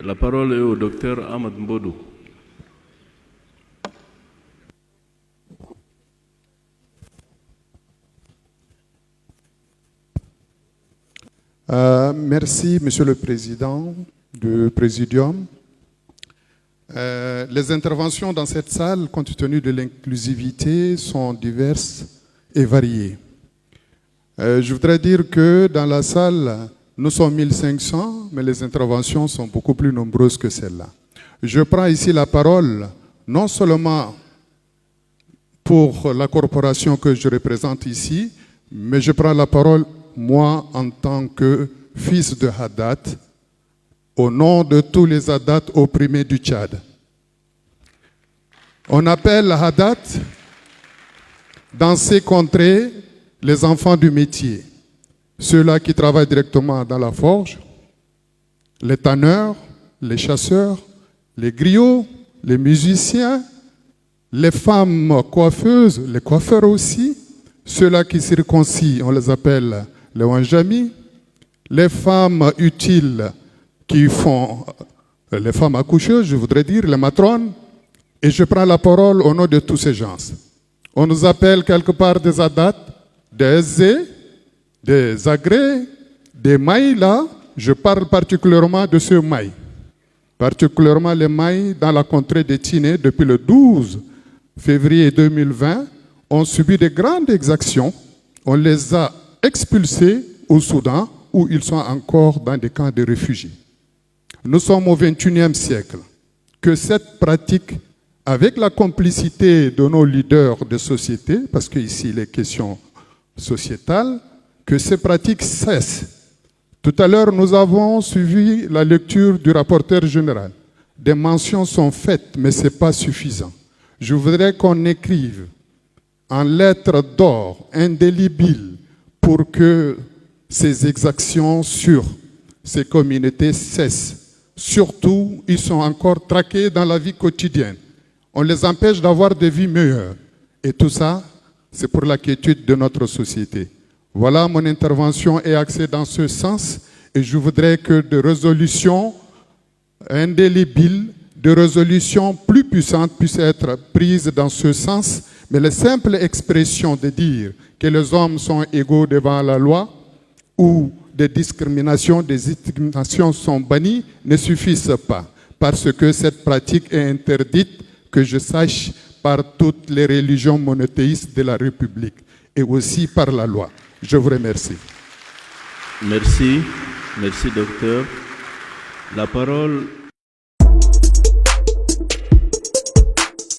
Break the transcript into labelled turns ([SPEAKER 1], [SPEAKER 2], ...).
[SPEAKER 1] La parole est au docteur Ahmad Mbodou.
[SPEAKER 2] Merci, Monsieur le Président du Présidium. Les interventions dans cette salle, compte tenu de l'inclusivité, sont diverses et variées. Je voudrais dire que dans la salle, nous sommes 1500, mais les interventions sont beaucoup plus nombreuses que celles-là. Je prends ici la parole, non seulement pour la corporation que je représente ici, mais je prends la parole, moi, en tant que fils de Haddad, au nom de tous les Haddad opprimés du Tchad. On appelle Haddad, dans ces contrées, les enfants du métier. Ceux-là qui travaillent directement dans la forge, les tanneurs, les chasseurs, les griots, les musiciens, les femmes coiffeuses, les coiffeurs aussi, ceux-là qui circoncient, on les appelle les wanjami, les femmes utiles qui font, les femmes accoucheuses, je voudrais dire, les matrones, et je prends la parole au nom de tous ces gens. On nous appelle quelque part des Haddad, des Zé, des Agré, des Maïs là, je parle particulièrement de ce Maïs, particulièrement les Maïs dans la contrée de Tiné depuis le 12 février 2020, ont subi de grandes exactions, on les a expulsés au Soudan où ils sont encore dans des camps de réfugiés. Nous sommes au XXIe siècle, que cette pratique, avec la complicité de nos leaders de société, parce qu'ici il est question sociétale, que ces pratiques cessent. Tout à l'heure, nous avons suivi la lecture du rapporteur général. Des mentions sont faites, mais ce n'est pas suffisant. Je voudrais qu'on écrive en lettres d'or indélébiles pour que ces exactions sur ces communautés cessent. Surtout, ils sont encore traqués dans la vie quotidienne. On les empêche d'avoir des vies meilleures. Et tout ça, c'est pour la quiétude de notre société. Voilà, mon intervention est axée dans ce sens et je voudrais que des résolutions indélébiles, des résolutions plus puissantes puissent être prises dans ce sens. Mais la simple expression de dire que les hommes sont égaux devant la loi ou des discriminations sont bannies ne suffisent pas. Parce que cette pratique est interdite, que je sache, par toutes les religions monothéistes de la République et aussi par la loi. Je vous remercie.
[SPEAKER 1] Merci. Merci, docteur. La parole